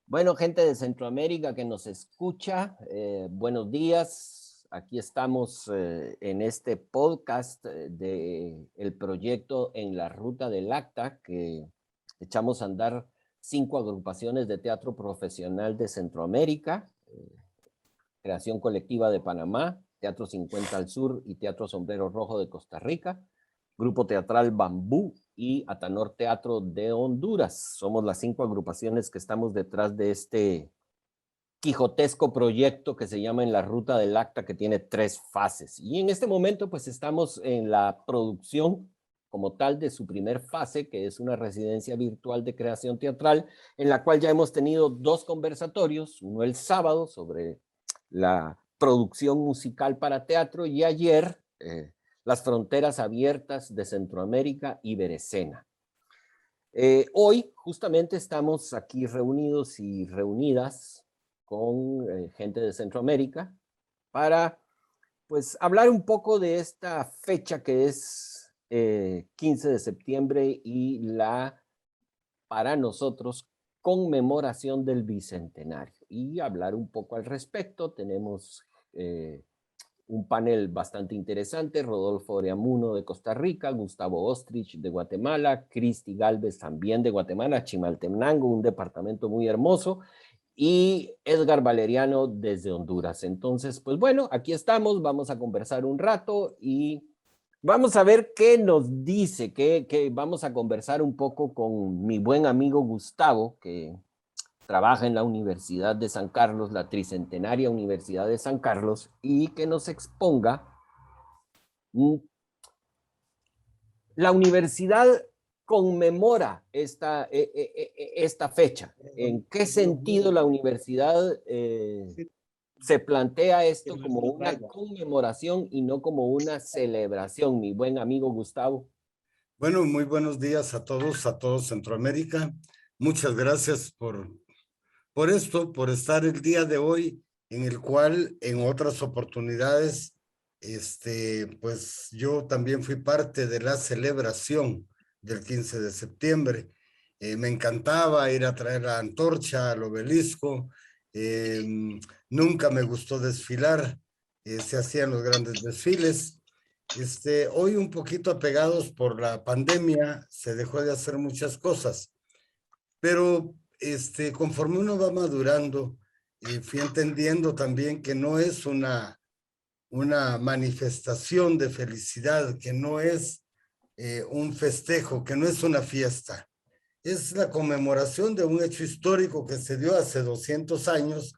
Bueno, gente de Centroamérica que nos escucha, buenos días. Aquí estamos en este podcast de el proyecto En la Ruta del Acta, que echamos a andar 5 agrupaciones de teatro profesional de Centroamérica, Creación Colectiva de Panamá, Teatro 50 al Sur y Teatro Sombrero Rojo de Costa Rica, Grupo Teatral Bambú y Atanor Teatro de Honduras. Somos las 5 agrupaciones que estamos detrás de este quijotesco proyecto que se llama En la Ruta del Acta, que tiene 3 fases. Y en este momento, pues estamos en la producción como tal de su primer fase, que es una residencia virtual de creación teatral, en la cual ya hemos tenido 2 conversatorios, uno el sábado sobre la producción musical para teatro y ayer las fronteras abiertas de Centroamérica y Berecena. Hoy justamente estamos aquí reunidos y reunidas con gente de Centroamérica para pues hablar un poco de esta fecha que es 15 de septiembre y la, para nosotros, conmemoración del Bicentenario y hablar un poco al respecto. Tenemos eh, un panel bastante interesante, Rodolfo Oreamuno de Costa Rica, Gustavo Ostrich de Guatemala, Cristi Galvez también de Guatemala, Chimaltenango, un departamento muy hermoso, y Edgar Valeriano desde Honduras. Entonces, pues bueno, aquí estamos, vamos a conversar un rato y vamos a ver qué nos dice, que vamos a conversar un poco con mi buen amigo Gustavo, que trabaja en la Universidad de San Carlos, la tricentenaria Universidad de San Carlos, y que nos exponga. La universidad conmemora esta fecha. ¿En qué sentido la universidad se plantea esto como una conmemoración y no como una celebración, mi buen amigo Gustavo? Bueno, muy buenos días a todos Centroamérica. Muchas gracias por esto, por estar el día de hoy, en el cual en otras oportunidades, pues yo también fui parte de la celebración del 15 de septiembre. Me encantaba ir a traer la antorcha al obelisco. eh, Nunca me gustó desfilar. Se hacían los grandes desfiles. Hoy un poquito apegados por la pandemia, se dejó de hacer muchas cosas, pero conforme uno va madurando, fui entendiendo también que no es una manifestación de felicidad, que no es un festejo, que no es una fiesta. Es la conmemoración de un hecho histórico que se dio hace 200 años,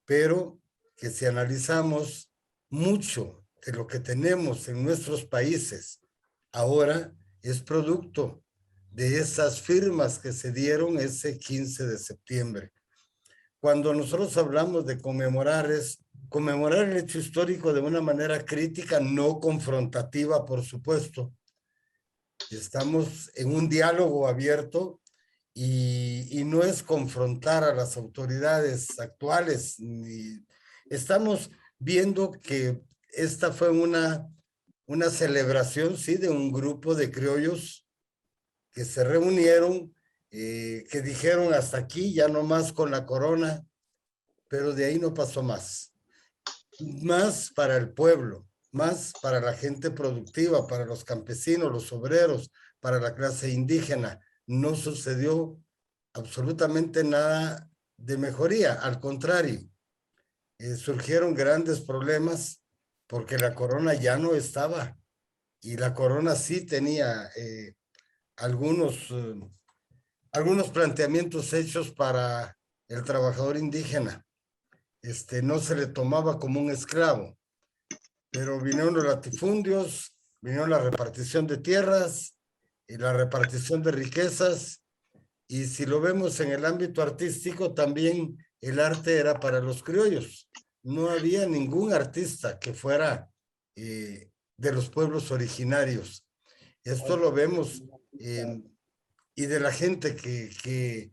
pero que si analizamos mucho de lo que tenemos en nuestros países ahora es producto de esas firmas que se dieron ese 15 de septiembre. Cuando nosotros hablamos de conmemorar, es conmemorar el hecho histórico de una manera crítica, no confrontativa, por supuesto. Estamos en un diálogo abierto y no es confrontar a las autoridades actuales. Estamos viendo que esta fue una celebración, sí, de un grupo de criollos que se reunieron, que dijeron hasta aquí, ya no más con la corona, pero de ahí no pasó más. Más para el pueblo, más para la gente productiva, para los campesinos, los obreros, para la clase indígena. No sucedió absolutamente nada de mejoría, al contrario, surgieron grandes problemas porque la corona ya no estaba y la corona sí tenía algunos planteamientos hechos para el trabajador indígena. No se le tomaba como un esclavo, pero vinieron los latifundios, vinieron la repartición de tierras y la repartición de riquezas. Y si lo vemos en el ámbito artístico, también el arte era para los criollos. No había ningún artista que fuera de los pueblos originarios. Esto lo vemos y de la gente que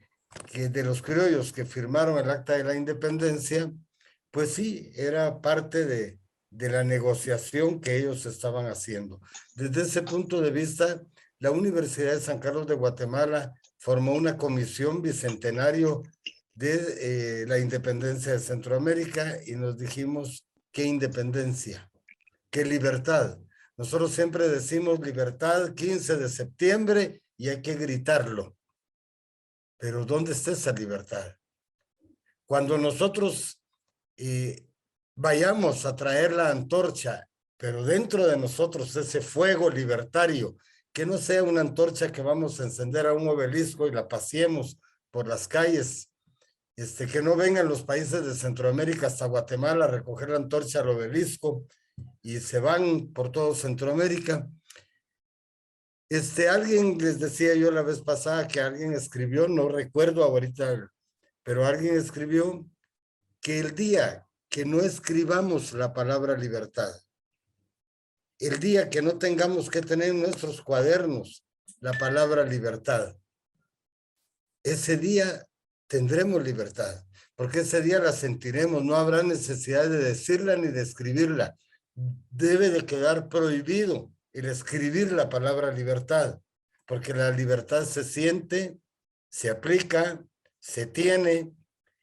de los criollos que firmaron el Acta de la Independencia, pues sí, era parte de la negociación que ellos estaban haciendo. Desde ese punto de vista, la Universidad de San Carlos de Guatemala formó una comisión bicentenario de la independencia de Centroamérica y nos dijimos, ¿qué independencia? ¿Qué libertad? Nosotros siempre decimos libertad 15 de septiembre y hay que gritarlo. Pero ¿dónde está esa libertad? Cuando nosotros vayamos a traer la antorcha, pero dentro de nosotros ese fuego libertario, que no sea una antorcha que vamos a encender a un obelisco y la paseemos por las calles, que no vengan los países de Centroamérica hasta Guatemala a recoger la antorcha al obelisco y se van por todo Centroamérica. Alguien les decía yo la vez pasada que alguien escribió, no recuerdo ahorita, pero alguien escribió que el día que no escribamos la palabra libertad, el día que no tengamos que tener en nuestros cuadernos la palabra libertad, ese día tendremos libertad, porque ese día la sentiremos, no habrá necesidad de decirla ni de escribirla. Debe de quedar prohibido el escribir la palabra libertad, porque la libertad se siente, se aplica, se tiene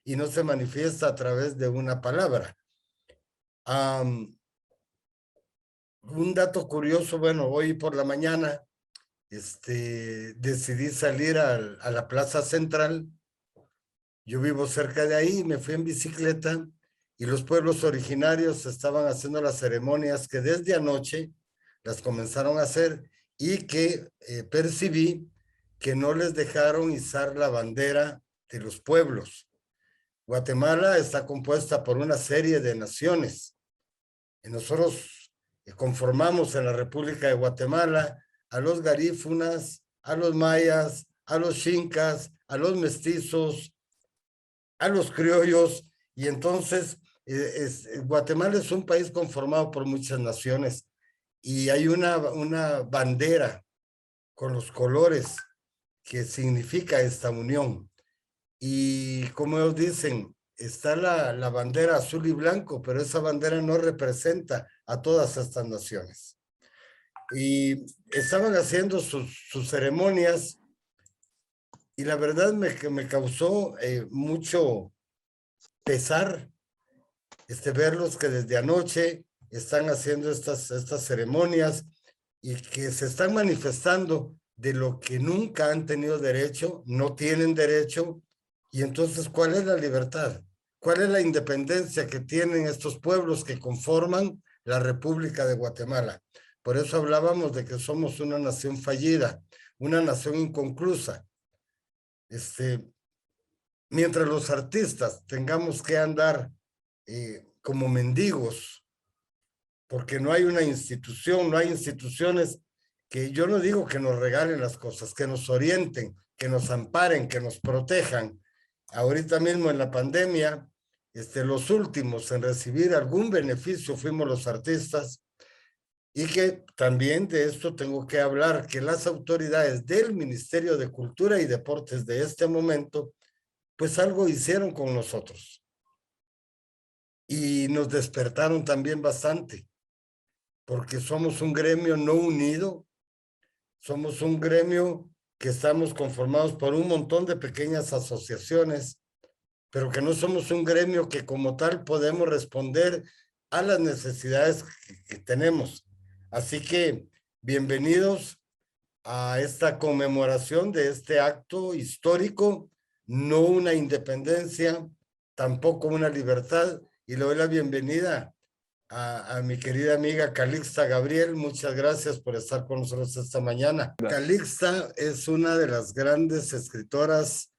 y no se manifiesta a través de una palabra. Un dato curioso, bueno, hoy por la mañana decidí salir a la Plaza Central. Yo vivo cerca de ahí, me fui en bicicleta y los pueblos originarios estaban haciendo las ceremonias que desde anoche las comenzaron a hacer y que percibí que no les dejaron izar la bandera de los pueblos. Guatemala está compuesta por una serie de naciones y nosotros conformamos en la República de Guatemala a los garífunas, a los mayas, a los xincas, a los mestizos, a los criollos, y entonces Guatemala es un país conformado por muchas naciones y hay una bandera con los colores que significa esta unión. Y como ellos dicen, está la bandera azul y blanco, pero esa bandera no representa a todas estas naciones. Y estaban haciendo sus ceremonias y la verdad me causó mucho pesar verlos que desde anoche están haciendo estas ceremonias y que se están manifestando de lo que nunca han tenido derecho, no tienen derecho. Y entonces, ¿cuál es la libertad? ¿Cuál es la independencia que tienen estos pueblos que conforman la República de Guatemala? Por eso hablábamos de que somos una nación fallida, una nación inconclusa. Mientras los artistas tengamos que andar como mendigos, porque no hay una institución, no hay instituciones que yo no digo que nos regalen las cosas, que nos orienten, que nos amparen, que nos protejan. Ahorita mismo en la pandemia, los últimos en recibir algún beneficio fuimos los artistas, y que también de esto tengo que hablar, que las autoridades del Ministerio de Cultura y Deportes de este momento, pues algo hicieron con nosotros. Y nos despertaron también bastante, porque somos un gremio no unido, somos un gremio que estamos conformados por un montón de pequeñas asociaciones, pero que no somos un gremio que como tal podemos responder a las necesidades que tenemos. Así que bienvenidos a esta conmemoración de este acto histórico, no una independencia, tampoco una libertad, y le doy la bienvenida a mi querida amiga Calixta Gabriel. Muchas gracias por estar con nosotros esta mañana. Calixta es una de las grandes escritoras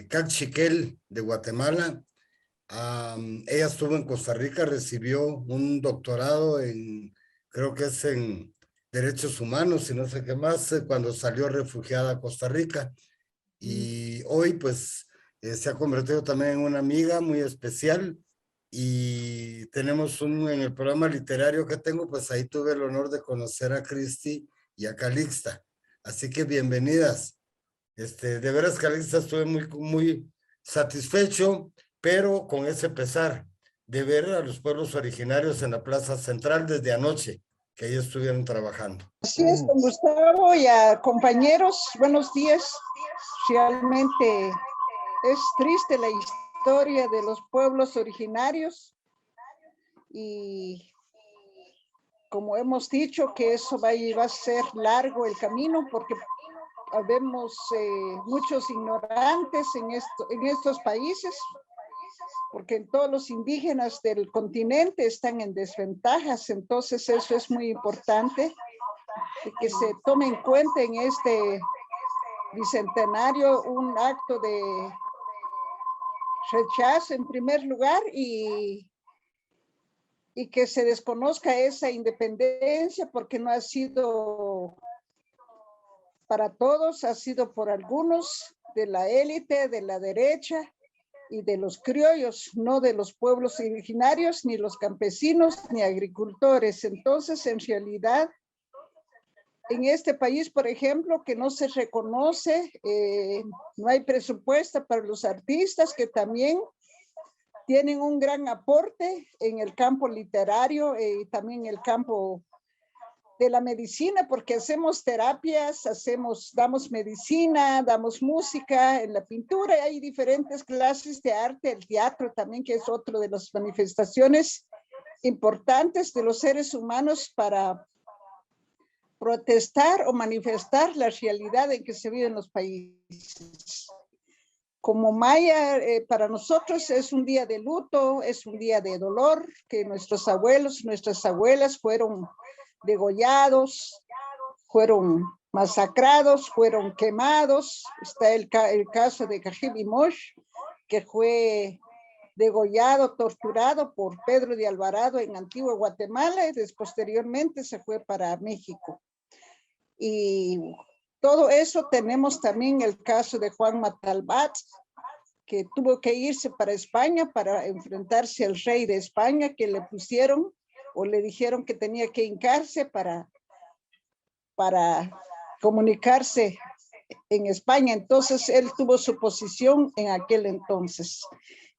cachiquel de Guatemala. Ella estuvo en Costa Rica, recibió un doctorado creo que es en Derechos Humanos y no sé qué más, cuando salió refugiada a Costa Rica. Y hoy pues se ha convertido también en una amiga muy especial. Y tenemos en el programa literario que tengo, pues ahí tuve el honor de conocer a Cristi y a Calixta. Así que bienvenidas. De veras, Calixta, estuve muy satisfecho, pero con ese pesar de ver a los pueblos originarios en la Plaza Central desde anoche, que ellos estuvieron trabajando. Así es, don Gustavo, y a compañeros, buenos días. Realmente Es triste la historia de los pueblos originarios y como hemos dicho que eso va a ser largo el camino porque habemos muchos ignorantes en estos países, porque todos los indígenas del continente están en desventajas, entonces eso es muy importante que se tome en cuenta en este bicentenario un acto de rechazo en primer lugar y que se desconozca esa independencia porque no ha sido para todos, ha sido por algunos de la élite, de la derecha y de los criollos, no de los pueblos originarios, ni los campesinos, ni agricultores. Entonces, en realidad, en este país, por ejemplo, que no se reconoce, no hay presupuesto para los artistas que también tienen un gran aporte en el campo literario y también en el campo de la medicina, porque hacemos terapias, damos medicina, damos música, en la pintura hay diferentes clases de arte, el teatro también, que es otro de las manifestaciones importantes de los seres humanos para protestar o manifestar la realidad en que se vive en los países. Como maya, para nosotros es un día de luto, es un día de dolor, que nuestros abuelos, nuestras abuelas fueron degollados, fueron masacrados, fueron quemados. Está el caso de Cajib Mosh, que fue degollado, torturado por Pedro de Alvarado en Antigua Guatemala y posteriormente se fue para México. Y todo eso tenemos también el caso de Juan Matalbat, que tuvo que irse para España para enfrentarse al rey de España, que le pusieron o le dijeron que tenía que hincarse para comunicarse en España. Entonces él tuvo su posición en aquel entonces.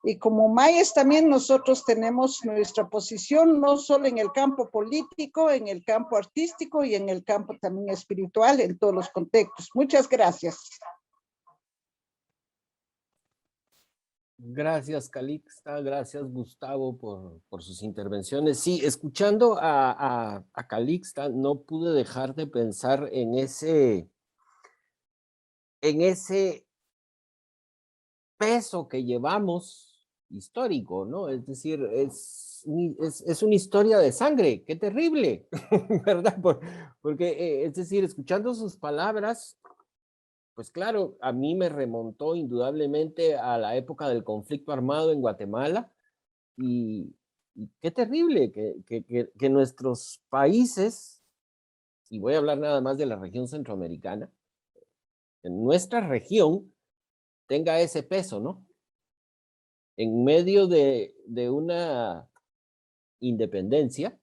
Y como mayas también nosotros tenemos nuestra posición, no solo en el campo político, en el campo artístico y en el campo también espiritual, en todos los contextos. Muchas gracias. Gracias, Calixta. Gracias, Gustavo, por sus intervenciones. Sí, escuchando a Calixta, no pude dejar de pensar en ese peso que llevamos histórico, ¿no? Es decir, es una historia de sangre, qué terrible, ¿verdad? Porque, es decir, escuchando sus palabras, pues claro, a mí me remontó indudablemente a la época del conflicto armado en Guatemala y qué terrible que nuestros países, y voy a hablar nada más de la región centroamericana, en nuestra región tenga ese peso, ¿no? En medio de una independencia,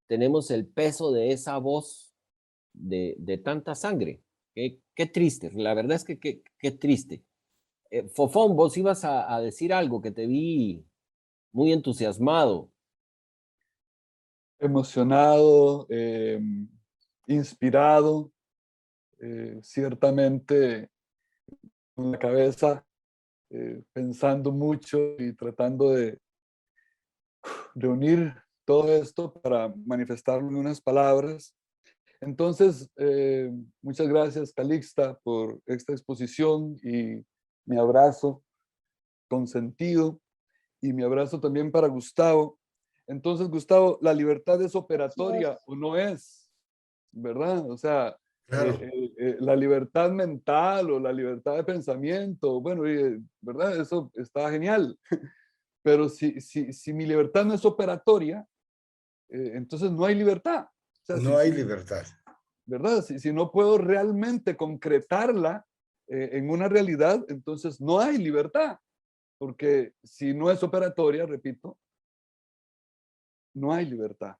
tenemos el peso de esa voz de tanta sangre. Qué triste, la verdad es que qué triste. Fofón, vos ibas a decir algo que te vi muy entusiasmado. Emocionado, inspirado, ciertamente con la cabeza pensando mucho y tratando de reunir todo esto para manifestarlo en unas palabras. Entonces, muchas gracias, Calixta, por esta exposición y mi abrazo consentido y mi abrazo también para Gustavo. Entonces, Gustavo, ¿la libertad es operatoria o no es? ¿Verdad? O sea, Claro. la libertad mental o la libertad de pensamiento, bueno, ¿verdad? Eso está genial. Pero si mi libertad no es operatoria, entonces no hay libertad. O sea, No hay libertad. ¿Verdad? Si no puedo realmente concretarla en una realidad, entonces no hay libertad. Porque si no es operatoria, repito, no hay libertad.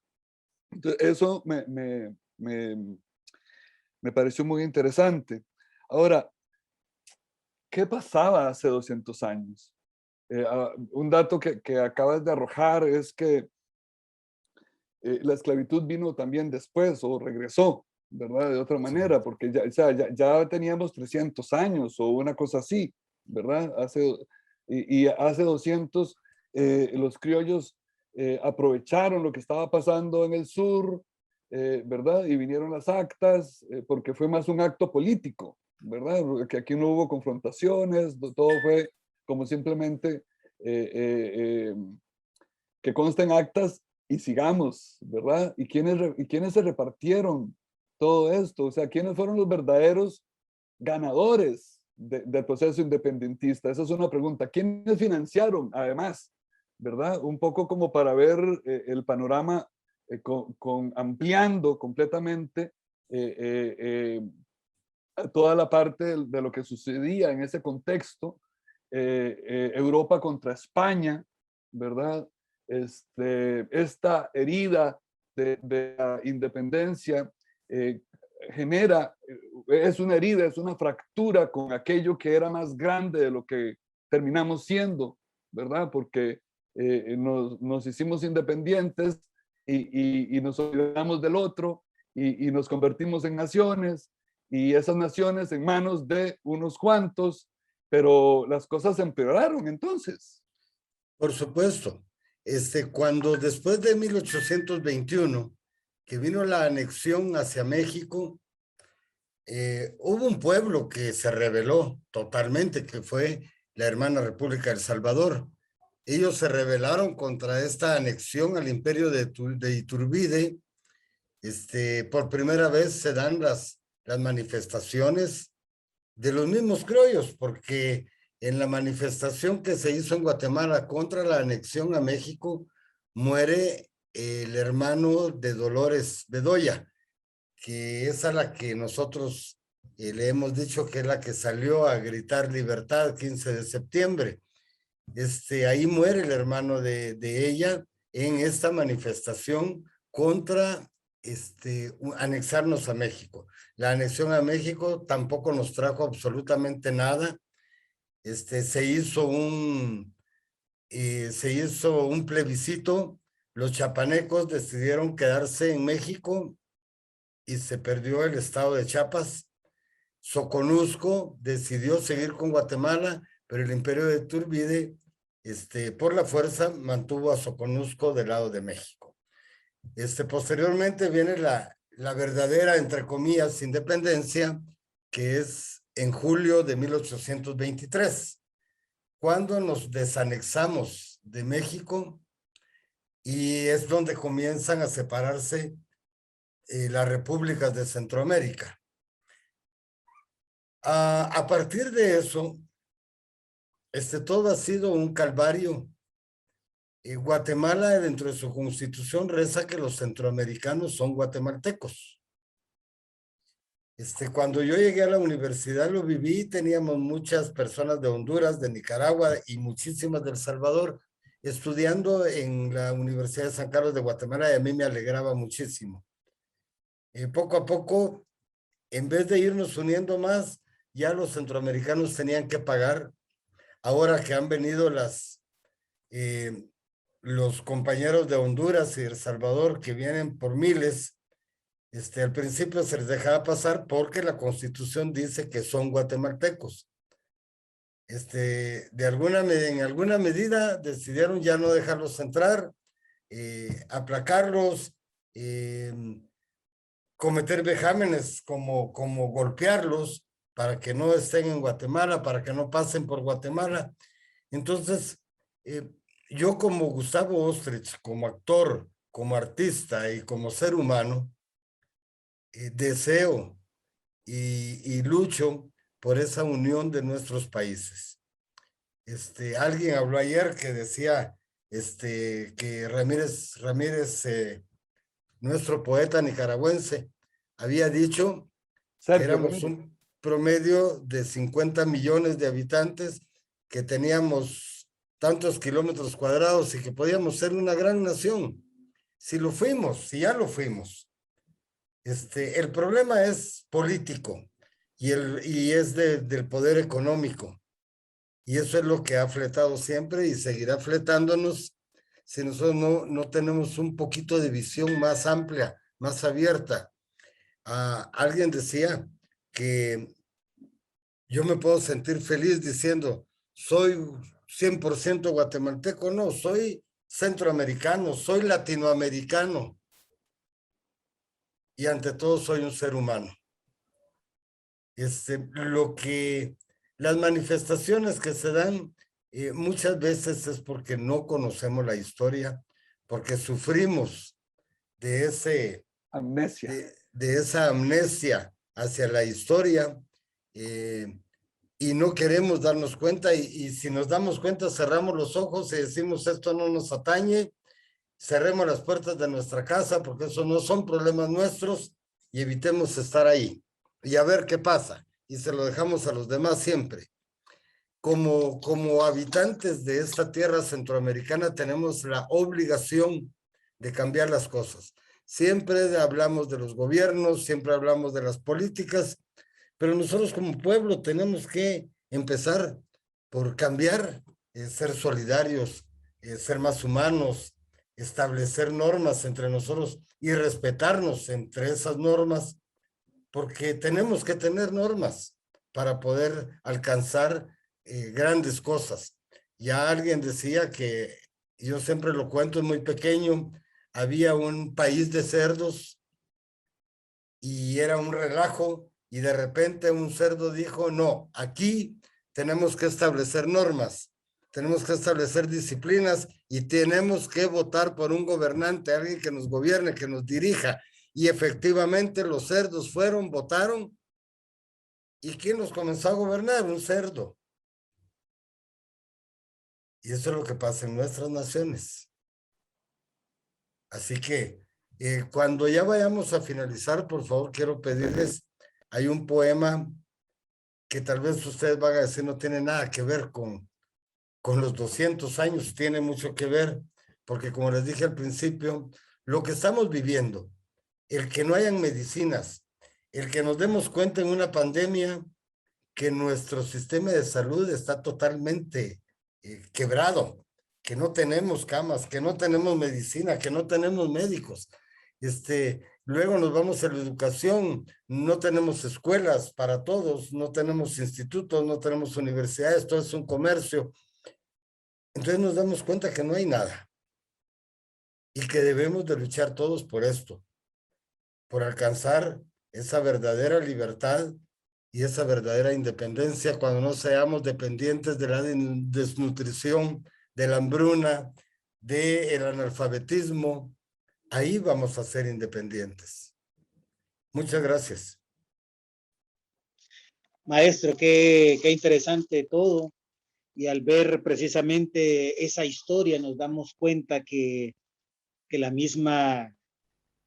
Entonces, eso me pareció muy interesante. Ahora, ¿qué pasaba hace 200 años? Un dato que acabas de arrojar es que la esclavitud vino también después o regresó, ¿verdad? De otra manera, porque ya teníamos 300 años o una cosa así. ¿verdad? Y hace 200 los criollos aprovecharon lo que estaba pasando en el sur, ¿verdad? Y vinieron las actas, porque fue más un acto político, ¿verdad? Que aquí no hubo confrontaciones, todo fue como simplemente que consten actas y sigamos, ¿verdad? ¿Y quiénes se repartieron todo esto? O sea, ¿quiénes fueron los verdaderos ganadores del proceso independentista? Esa es una pregunta. ¿Quiénes financiaron, además? ¿Verdad? Un poco como para ver el panorama ampliando completamente toda la parte de lo que sucedía en ese contexto. Europa contra España, ¿verdad? Esta herida de la independencia genera, es una herida, es una fractura con aquello que era más grande de lo que terminamos siendo, ¿verdad? Porque nos hicimos independientes y nos olvidamos del otro y nos convertimos en naciones, y esas naciones en manos de unos cuantos, pero las cosas empeoraron entonces. Por supuesto. Cuando después de 1821, que vino la anexión hacia México, hubo un pueblo que se rebeló totalmente, que fue la hermana República del Salvador. Ellos se rebelaron contra esta anexión al imperio de Iturbide. Por primera vez se dan las manifestaciones de los mismos criollos, porque en la manifestación que se hizo en Guatemala contra la anexión a México, muere el hermano de Dolores Bedoya, que es a la que nosotros le hemos dicho que es la que salió a gritar libertad 15 de septiembre. Ahí muere el hermano de ella en esta manifestación contra anexarnos a México. La anexión a México tampoco nos trajo absolutamente nada. Se hizo un plebiscito. Los chapanecos decidieron quedarse en México y se perdió el estado de Chiapas. Soconusco decidió seguir con Guatemala, pero el imperio de Iturbide, por la fuerza, mantuvo a Soconusco del lado de México. Posteriormente viene la verdadera, entre comillas, independencia, que es en julio de 1823, cuando nos desanexamos de México, y es donde comienzan a separarse las repúblicas de Centroamérica. A partir de eso, todo ha sido un calvario. Guatemala, dentro de su constitución, reza que los centroamericanos son guatemaltecos. Cuando yo llegué a la universidad lo viví, teníamos muchas personas de Honduras, de Nicaragua y muchísimas de El Salvador estudiando en la Universidad de San Carlos de Guatemala, y a mí me alegraba muchísimo. Poco a poco, en vez de irnos uniendo más, ya los centroamericanos tenían que pagar. Ahora que han venido los compañeros de Honduras y El Salvador, que vienen por miles, al principio se les dejaba pasar porque la Constitución dice que son guatemaltecos. En alguna medida decidieron ya no dejarlos entrar, aplacarlos, cometer vejámenes como golpearlos para que no estén en Guatemala, para que no pasen por Guatemala. Entonces, yo como Gustavo Ostrich, como actor, como artista y como ser humano, deseo y lucho por esa unión de nuestros países. Alguien habló ayer que decía que Ramírez, nuestro poeta nicaragüense, había dicho que éramos un promedio de 50 millones de habitantes, que teníamos tantos kilómetros cuadrados y que podíamos ser una gran nación. Si lo fuimos, si ya lo fuimos. El problema es político y es del poder económico. Y eso es lo que ha fletado siempre y seguirá fletándonos si nosotros no tenemos un poquito de visión más amplia, más abierta. Alguien decía que Yo me puedo sentir feliz diciendo, soy 100% guatemalteco. No, soy centroamericano, soy latinoamericano y ante todo soy un ser humano. Las manifestaciones que se dan muchas veces es porque no conocemos la historia, porque sufrimos de Amnesia. de esa amnesia hacia la historia, y no queremos darnos cuenta, y si nos damos cuenta cerramos los ojos y decimos esto no nos atañe, cerremos las puertas de nuestra casa porque eso no son problemas nuestros y evitemos estar ahí y a ver qué pasa, y se lo dejamos a los demás siempre. Como habitantes de esta tierra centroamericana tenemos la obligación de cambiar las cosas. Siempre hablamos de los gobiernos, siempre hablamos de las políticas, pero nosotros como pueblo tenemos que empezar por cambiar, ser solidarios, ser más humanos, establecer normas entre nosotros y respetarnos entre esas normas, porque tenemos que tener normas para poder alcanzar grandes cosas. Ya alguien decía que, yo siempre lo cuento, es muy pequeño, había un país de cerdos y era un relajo, y de repente un cerdo dijo, no, aquí tenemos que establecer normas, tenemos que establecer disciplinas y tenemos que votar por un gobernante, alguien que nos gobierne, que nos dirija. Y efectivamente los cerdos fueron, votaron, ¿y quién nos comenzó a gobernar? Un cerdo. Y eso es lo que pasa en nuestras naciones. Así que cuando ya vayamos a finalizar, por favor, quiero pedirles, hay un poema que tal vez ustedes van a decir no tiene nada que ver con los 200 años, tiene mucho que ver, porque como les dije al principio, lo que estamos viviendo, el que no hayan medicinas, el que nos demos cuenta en una pandemia que nuestro sistema de salud está totalmente quebrado, que no tenemos camas, que no tenemos medicina, que no tenemos médicos. Luego nos vamos a la educación, no tenemos escuelas para todos, no tenemos institutos, no tenemos universidades, todo es un comercio. Entonces nos damos cuenta que no hay nada y que debemos de luchar todos por esto, por alcanzar esa verdadera libertad y esa verdadera independencia cuando no seamos dependientes de la desnutrición, de la hambruna, del analfabetismo. Ahí vamos a ser independientes. Muchas gracias. Maestro, qué interesante todo. Y al ver precisamente esa historia nos damos cuenta que la misma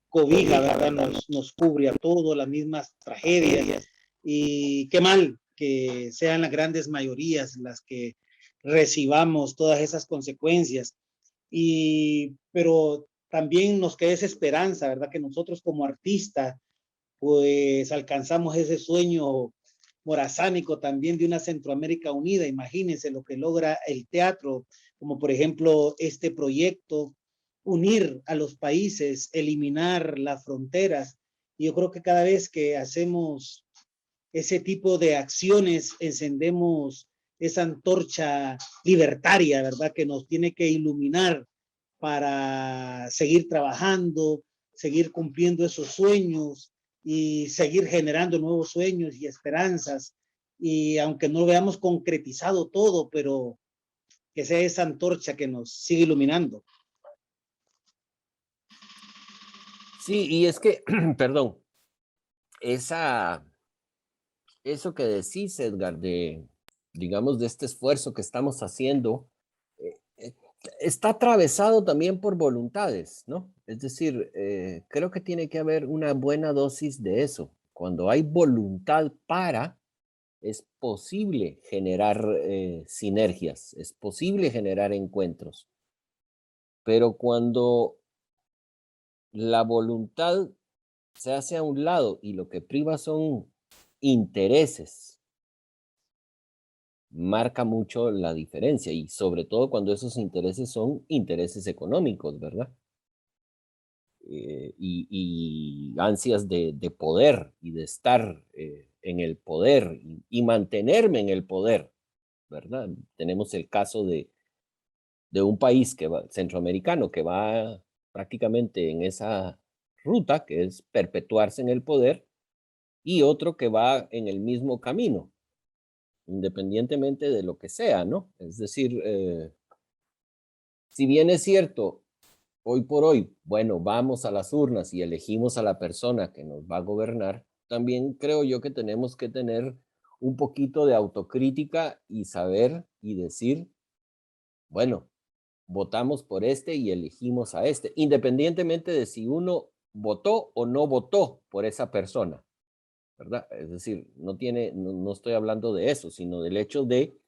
cobija, ¿verdad? Nos cubre a todos, las mismas tragedias. Y qué mal que sean las grandes mayorías las que recibamos todas esas consecuencias. Pero también nos queda esa esperanza, ¿verdad? Que nosotros como artistas, pues alcanzamos ese sueño morazánico también de una Centroamérica unida. Imagínense lo que logra el teatro, como por ejemplo este proyecto, unir a los países, eliminar las fronteras. Y yo creo que cada vez que hacemos ese tipo de acciones, encendemos esa antorcha libertaria, ¿verdad? Que nos tiene que iluminar para seguir trabajando, seguir cumpliendo esos sueños y seguir generando nuevos sueños y esperanzas. Y aunque no lo veamos concretizado todo, pero que sea esa antorcha que nos sigue iluminando. Sí, y es que, perdón, eso que decís, Edgar, digamos, de este esfuerzo que estamos haciendo, está atravesado también por voluntades, ¿no? Es decir, creo que tiene que haber una buena dosis de eso. Cuando hay voluntad es posible generar sinergias, es posible generar encuentros. Pero cuando la voluntad se hace a un lado y lo que priva son intereses, marca mucho la diferencia, y sobre todo cuando esos intereses son intereses económicos, ¿verdad? Y ansias de poder y de estar en el poder y mantenerme en el poder, ¿verdad? Tenemos el caso de un país que va, centroamericano, que va prácticamente en esa ruta, que es perpetuarse en el poder, y otro que va en el mismo camino, independientemente de lo que sea, ¿no? Es decir, si bien es cierto, hoy por hoy, bueno, vamos a las urnas y elegimos a la persona que nos va a gobernar, también creo yo que tenemos que tener un poquito de autocrítica y saber y decir, bueno, votamos por este y elegimos a este, independientemente de si uno votó o no votó por esa persona, ¿verdad? Es decir, no estoy hablando de eso, sino del hecho de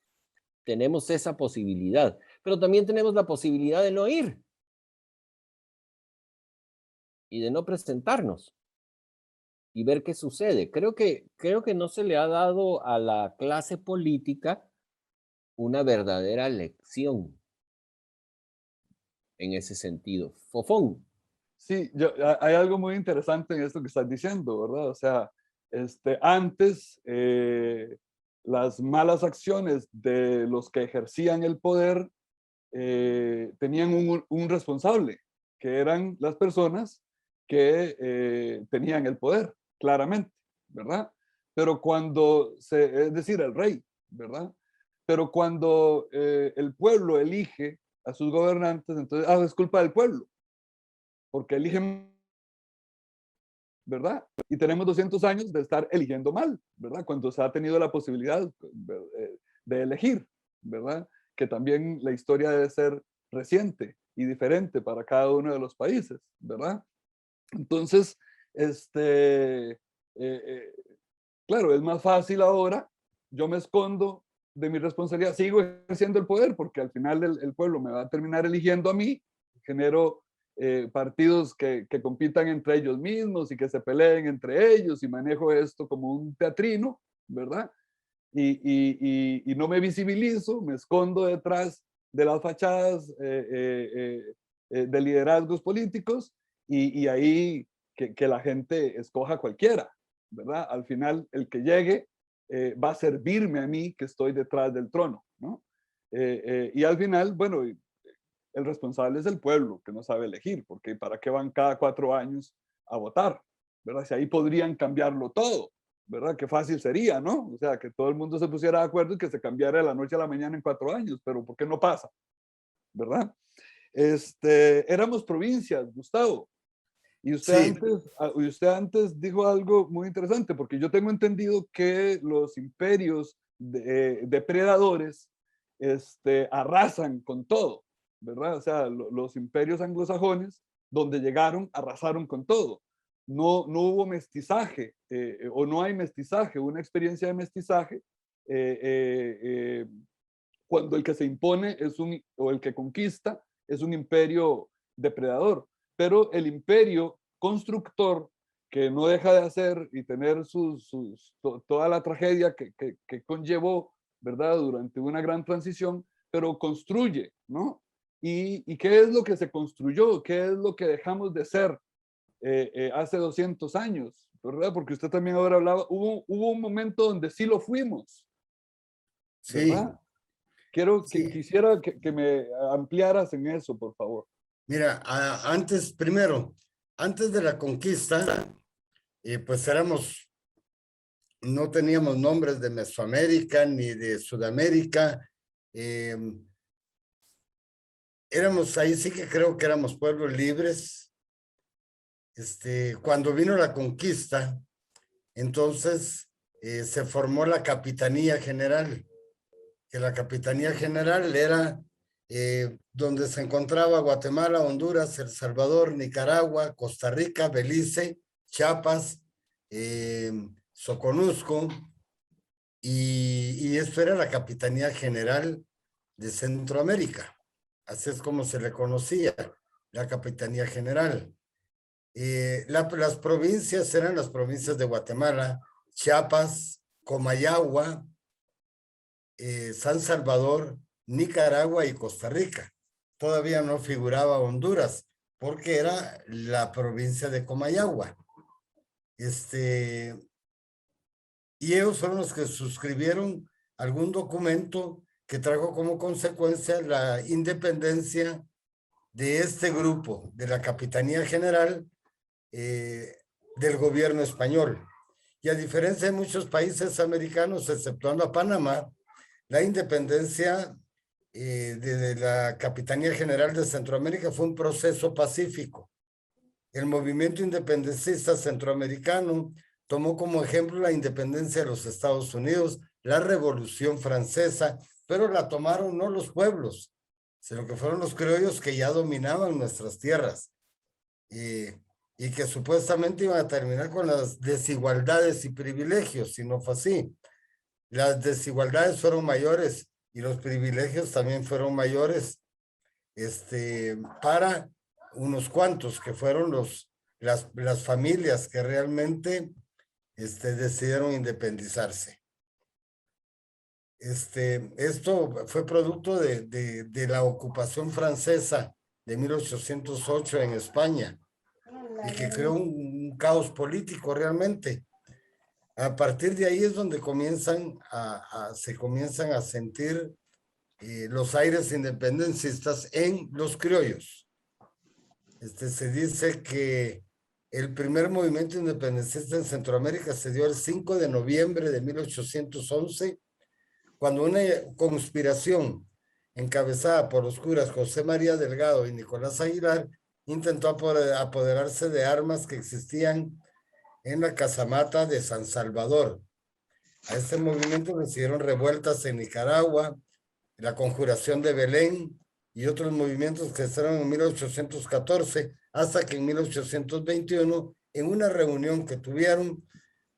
tenemos esa posibilidad, pero también tenemos la posibilidad de no ir y de no presentarnos y ver qué sucede. Creo que no se le ha dado a la clase política una verdadera lección en ese sentido. Fofón. Sí, hay algo muy interesante en esto que estás diciendo, ¿verdad? O sea, antes las malas acciones de los que ejercían el poder tenían un responsable, que eran las personas que tenían el poder, claramente, ¿verdad? Pero es decir, el rey, ¿verdad? Pero cuando el pueblo elige a sus gobernantes, entonces, es culpa del pueblo, porque eligen, ¿verdad? Y tenemos 200 años de estar eligiendo mal, ¿verdad? Cuando se ha tenido la posibilidad de elegir, ¿verdad? Que también la historia debe ser reciente y diferente para cada uno de los países, ¿verdad? Entonces, claro, es más fácil ahora, yo me escondo de mi responsabilidad, sigo ejerciendo el poder porque al final el pueblo me va a terminar eligiendo a mí, genero partidos que compitan entre ellos mismos y que se peleen entre ellos y manejo esto como un teatrino, ¿verdad? Y no me visibilizo, me escondo detrás de las fachadas de liderazgos políticos y ahí que la gente escoja cualquiera, ¿verdad? Al final, el que llegue va a servirme a mí que estoy detrás del trono, ¿no? Y al final, bueno, el responsable es el pueblo que no sabe elegir, porque ¿para qué van cada 4 años a votar? ¿Verdad? Si ahí podrían cambiarlo todo, ¿verdad? Qué fácil sería, ¿no? O sea, que todo el mundo se pusiera de acuerdo y que se cambiara de la noche a la mañana en 4 años, pero ¿por qué no pasa? ¿Verdad? Éramos provincias, Gustavo, Sí, y usted antes dijo algo muy interesante, porque yo tengo entendido que los imperios depredadores arrasan con todo, ¿verdad? O sea, los imperios anglosajones, donde llegaron, arrasaron con todo. No hubo mestizaje, o no hay mestizaje, una experiencia de mestizaje, cuando el que se impone o el que conquista es un imperio depredador. Pero el imperio constructor, que no deja de hacer y tener toda la tragedia que conllevó, ¿verdad? Durante una gran transición, pero construye, ¿no? ¿Y qué es lo que se construyó? ¿Qué es lo que dejamos de ser hace 200 años? ¿Verdad? Porque usted también ahora hablaba, hubo un momento donde sí lo fuimos, sí, ¿verdad? sí. Quisiera que me ampliaras en eso, por favor. Mira, primero, antes de la conquista, pues no teníamos nombres de Mesoamérica ni de Sudamérica. eh, ahí sí que creo que éramos pueblos libres. Cuando vino la conquista, entonces se formó la Capitanía General, que la Capitanía General era donde se encontraba Guatemala, Honduras, El Salvador, Nicaragua, Costa Rica, Belice, Chiapas, Soconusco, y esto era la Capitanía General de Centroamérica. Así es como se le conocía, la Capitanía General. Las provincias eran las provincias de Guatemala, Chiapas, Comayagua, San Salvador, Nicaragua y Costa Rica. Todavía no figuraba Honduras, porque era la provincia de Comayagua. y ellos fueron los que suscribieron algún documento que trajo como consecuencia la independencia de este grupo, de la Capitanía General del gobierno español. Y a diferencia de muchos países americanos, exceptuando a Panamá, la independencia de la Capitanía General de Centroamérica fue un proceso pacífico. El movimiento independentista centroamericano tomó como ejemplo la independencia de los Estados Unidos, la Revolución Francesa, pero la tomaron no los pueblos, sino que fueron los criollos que ya dominaban nuestras tierras y que supuestamente iban a terminar con las desigualdades y privilegios, si no fue así. Las desigualdades fueron mayores y los privilegios también fueron mayores para unos cuantos que fueron las familias que realmente decidieron independizarse. Esto fue producto de la ocupación francesa de 1808 en España y que creó un caos político realmente. A partir de ahí es donde se comienzan a sentir los aires independencistas en los criollos. Se dice que el primer movimiento independentista en Centroamérica se dio el 5 de noviembre de 1811, cuando una conspiración encabezada por los curas José María Delgado y Nicolás Aguilar intentó apoderarse de armas que existían en la casamata de San Salvador. A este movimiento le siguieron revueltas en Nicaragua, la conjuración de Belén y otros movimientos que estaban en 1814, hasta que en 1821, en una reunión que tuvieron,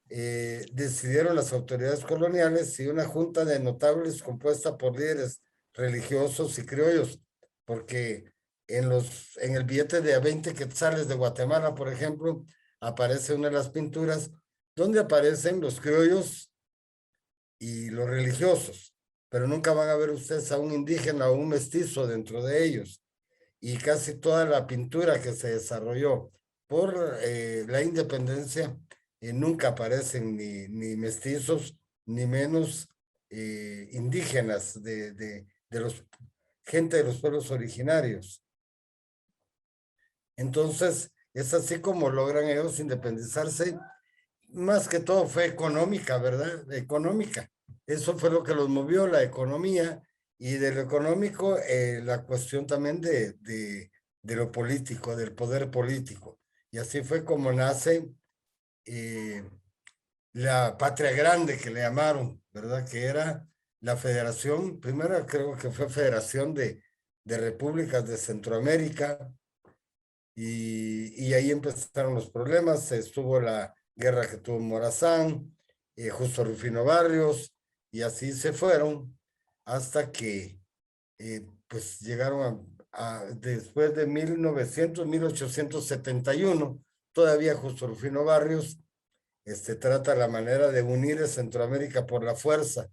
decidieron las autoridades coloniales y una junta de notables compuesta por líderes religiosos y criollos, porque en el billete de 20 quetzales de Guatemala, por ejemplo, aparece una de las pinturas donde aparecen los criollos y los religiosos, pero nunca van a ver ustedes a un indígena o un mestizo dentro de ellos. Y casi toda la pintura que se desarrolló por la independencia, nunca aparecen ni mestizos, ni menos indígenas de los gente de los pueblos originarios. Entonces, es así como logran ellos independizarse. Más que todo fue económica, ¿verdad? Económica. Eso fue lo que los movió, la economía, y de lo económico, la cuestión también de lo político, del poder político. Y así fue como nace la Patria Grande, que le llamaron, ¿verdad? Que era la federación, primero creo que fue Federación de Repúblicas de Centroamérica, y ahí empezaron los problemas. Estuvo la guerra que tuvo Morazán, Justo Rufino Barrios, y así se fueron hasta que pues llegaron después de 1871, todavía Justo Rufino Barrios trata la manera de unir a Centroamérica por la fuerza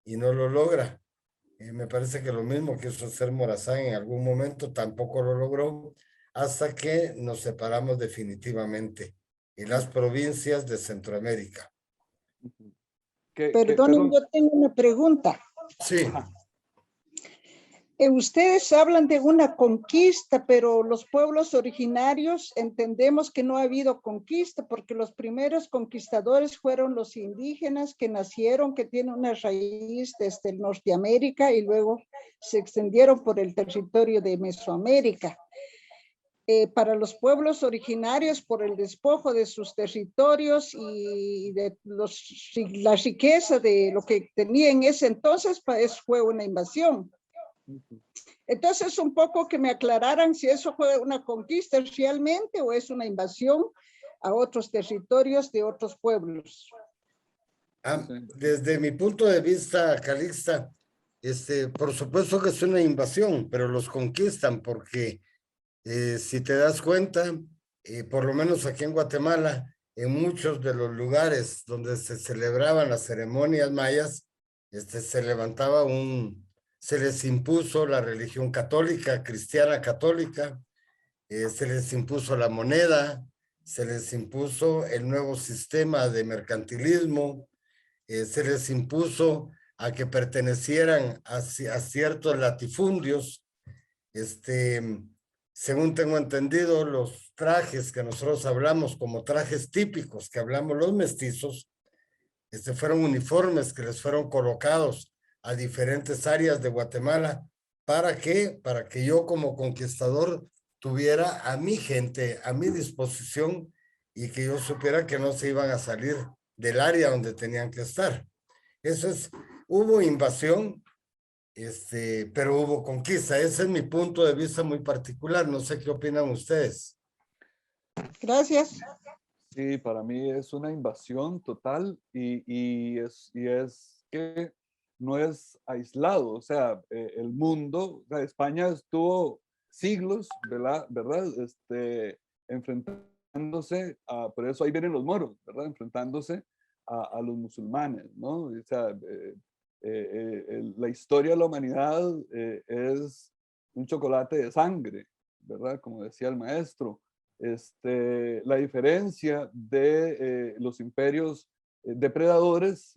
y no lo logra. Me parece que lo mismo quiso hacer Morazán en algún momento, tampoco lo logró, hasta que nos separamos definitivamente en las provincias de Centroamérica. Perdón, yo tengo una pregunta. Sí. Ustedes hablan de una conquista, pero los pueblos originarios entendemos que no ha habido conquista, porque los primeros conquistadores fueron los indígenas que nacieron, que tienen una raíz desde el Norteamérica y luego se extendieron por el territorio de Mesoamérica. Para los pueblos originarios, por el despojo de sus territorios y de la riqueza de lo que tenía en ese entonces, pues fue una invasión. Entonces, un poco que me aclararan si eso fue una conquista realmente o es una invasión a otros territorios de otros pueblos. Desde mi punto de vista, Calixta, por supuesto que es una invasión, pero los conquistan porque si te das cuenta, por lo menos aquí en Guatemala, en muchos de los lugares donde se celebraban las ceremonias mayas, se les impuso la religión católica, cristiana católica, se les impuso la moneda, se les impuso el nuevo sistema de mercantilismo, se les impuso a que pertenecieran a ciertos latifundios. Según tengo entendido, los trajes que nosotros hablamos como trajes típicos que hablamos los mestizos, fueron uniformes que les fueron colocados a diferentes áreas de Guatemala. ¿Para qué? Para que yo como conquistador tuviera a mi gente a mi disposición y que yo supiera que no se iban a salir del área donde tenían que estar. Eso es, hubo invasión, pero hubo conquista. Ese es mi punto de vista muy particular. No sé qué opinan ustedes. Gracias. Sí, para mí es una invasión total y es que no es aislado. O sea, el mundo, o sea, España estuvo siglos, ¿verdad? Enfrentándose a, por eso ahí vienen los moros, ¿verdad? Enfrentándose a los musulmanes, ¿no? O sea, la historia de la humanidad es un chocolate de sangre, ¿verdad? Como decía el maestro. La diferencia de los imperios depredadores,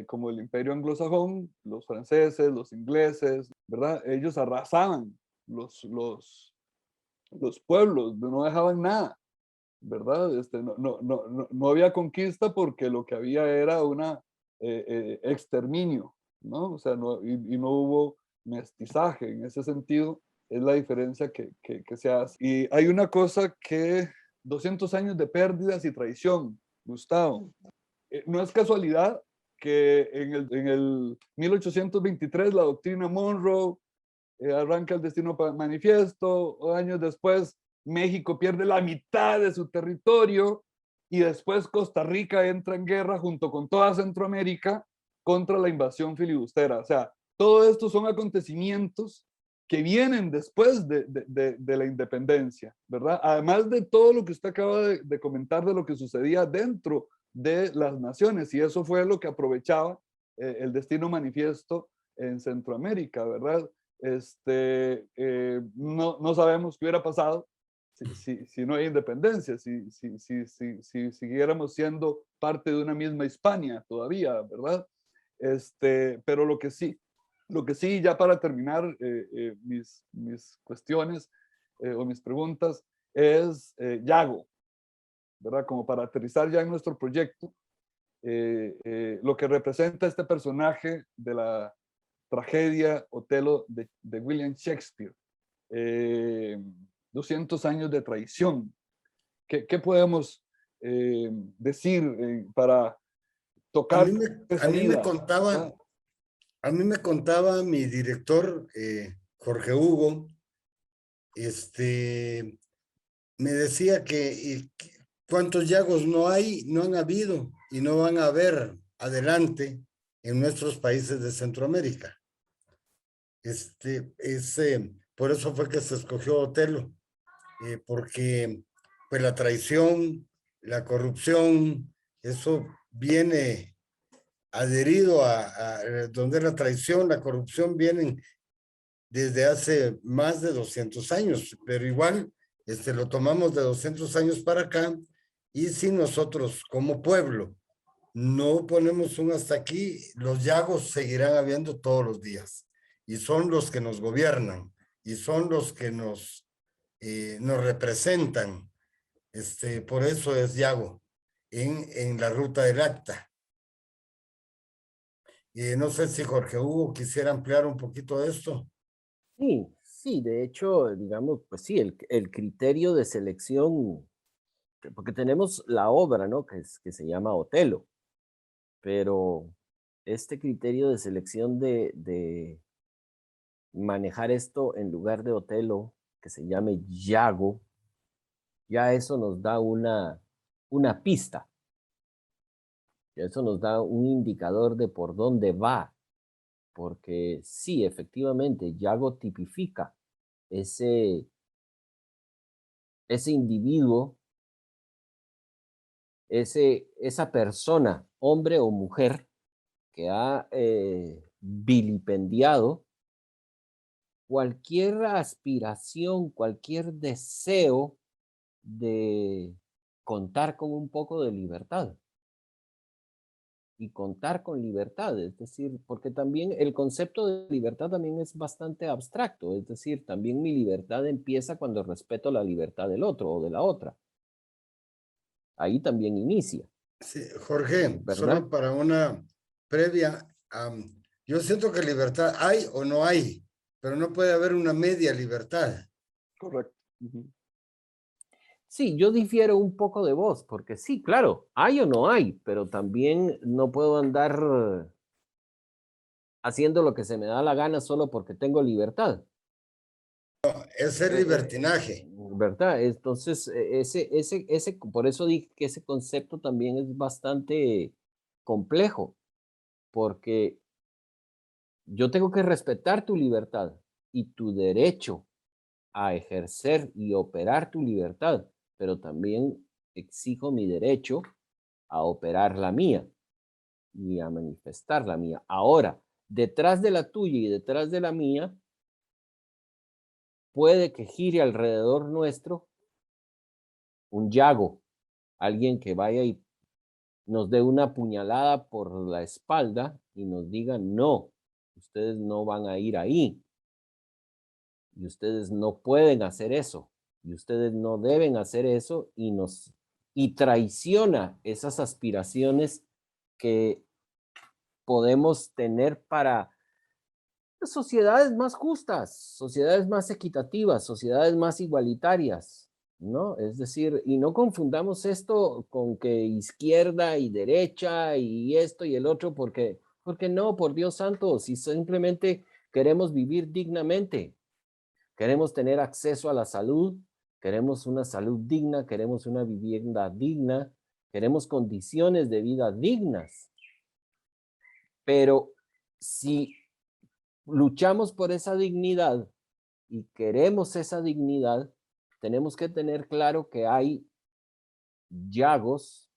como el imperio anglosajón, los franceses, los ingleses, ¿verdad? Ellos arrasaban los pueblos, no dejaban nada, ¿verdad? No había conquista porque lo que había era una exterminio, ¿no? O sea, y no hubo mestizaje en ese sentido. Es la diferencia que se hace. Y hay una cosa que 200 años de pérdidas y traición, Gustavo. No es casualidad que en el 1823 la doctrina Monroe arranca el Destino Manifiesto, años después México pierde la mitad de su territorio y después Costa Rica entra en guerra junto con toda Centroamérica contra la invasión filibustera. O sea, todo esto son acontecimientos que vienen después de la independencia, ¿verdad? Además de todo lo que usted acaba de comentar de lo que sucedía dentro de las naciones, y eso fue lo que aprovechaba el Destino Manifiesto en Centroamérica, ¿verdad? No sabemos qué hubiera pasado si no hay independencia, si siguiéramos siendo parte de una misma Hispania todavía, ¿verdad? Pero lo que sí, ya para terminar mis cuestiones o mis preguntas, es Yago, ¿verdad? Como para aterrizar ya en nuestro proyecto, lo que representa este personaje de la tragedia Otelo de William Shakespeare. 200 años de traición. ¿Qué podemos decir para tocar esa herida? A mí me contaba mi director, Jorge Hugo, me decía que cuántos Yagos no han habido y no van a haber adelante en nuestros países de Centroamérica. Por eso fue que se escogió Otelo, porque pues la traición, la corrupción, eso viene adherido a donde la traición, la corrupción vienen desde hace más de 200 años, pero igual lo tomamos de 200 años para acá, y si nosotros como pueblo no ponemos un hasta aquí, los Yagos seguirán habiendo todos los días, y son los que nos gobiernan, y son los que nos representan. Por eso es Yago en la ruta del acta. No sé si Jorge Hugo quisiera ampliar un poquito de esto. Sí, sí, de hecho, digamos, pues sí, el criterio de selección, porque tenemos la obra, ¿no? Que se llama Otelo, pero este criterio de selección de manejar esto en lugar de Otelo, que se llame Yago, ya eso nos da una pista, ya eso nos da un indicador de por dónde va, porque sí, efectivamente, Yago tipifica ese individuo, esa persona, hombre o mujer, que ha vilipendiado cualquier aspiración, cualquier deseo de contar con un poco de libertad. y contar con libertad, es decir, porque también el concepto de libertad también es bastante abstracto, es decir, también mi libertad empieza cuando respeto la libertad del otro o de la otra. Ahí también inicia, Sí, Jorge, ¿verdad? solo para una previa, yo siento que libertad hay o no hay, pero no puede haber una media libertad. Correcto. Ujú. Sí, yo difiero un poco de vos, porque sí, claro, hay o no hay, pero también no puedo andar haciendo lo que se me da la gana solo porque tengo libertad. Es ser libertinaje. ¿Verdad? Entonces, por eso dije que ese concepto también es bastante complejo, porque yo tengo que respetar tu libertad y tu derecho a ejercer y operar tu libertad, pero también exijo mi derecho a operar la mía y a manifestar la mía. Ahora, detrás de la tuya y detrás de la mía, puede que gire alrededor nuestro un yago, alguien que vaya y nos dé una puñalada por la espalda y nos diga, no, ustedes no van a ir ahí y ustedes no pueden hacer eso y ustedes no deben hacer eso y traiciona esas aspiraciones que podemos tener para sociedades más justas, sociedades más equitativas, sociedades más igualitarias, ¿no? Es decir, y no confundamos esto con que izquierda y derecha y esto y el otro, porque no, por Dios santo, si simplemente queremos vivir dignamente, queremos tener acceso a la salud, queremos una salud digna, queremos una vivienda digna, queremos condiciones de vida dignas, pero si luchamos por esa dignidad y queremos esa dignidad, tenemos que tener claro que hay yagos,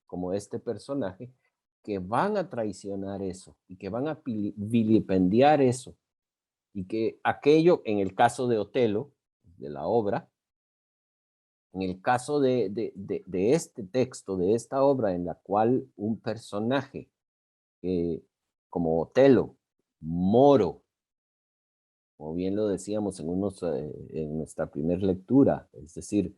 como este personaje, que van a traicionar eso y que van a vilipendiar eso. Y que aquello, en el caso de Otelo, de la obra, en el caso de este texto, de esta obra en la cual un personaje como Otelo, Moro, como bien lo decíamos en nuestra primera lectura, es decir,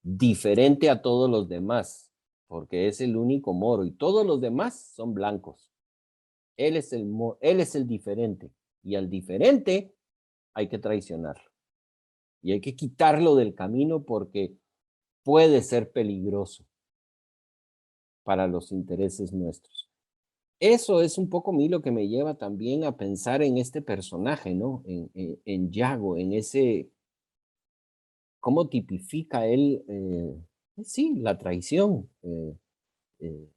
diferente a todos los demás, porque es el único moro y todos los demás son blancos. Él es el diferente y al diferente hay que traicionarlo y hay que quitarlo del camino porque puede ser peligroso para los intereses nuestros. Eso es un poco a mí lo que me lleva también a pensar en este personaje, ¿no? En Yago, en ese, cómo tipifica él, sí, la traición, eh,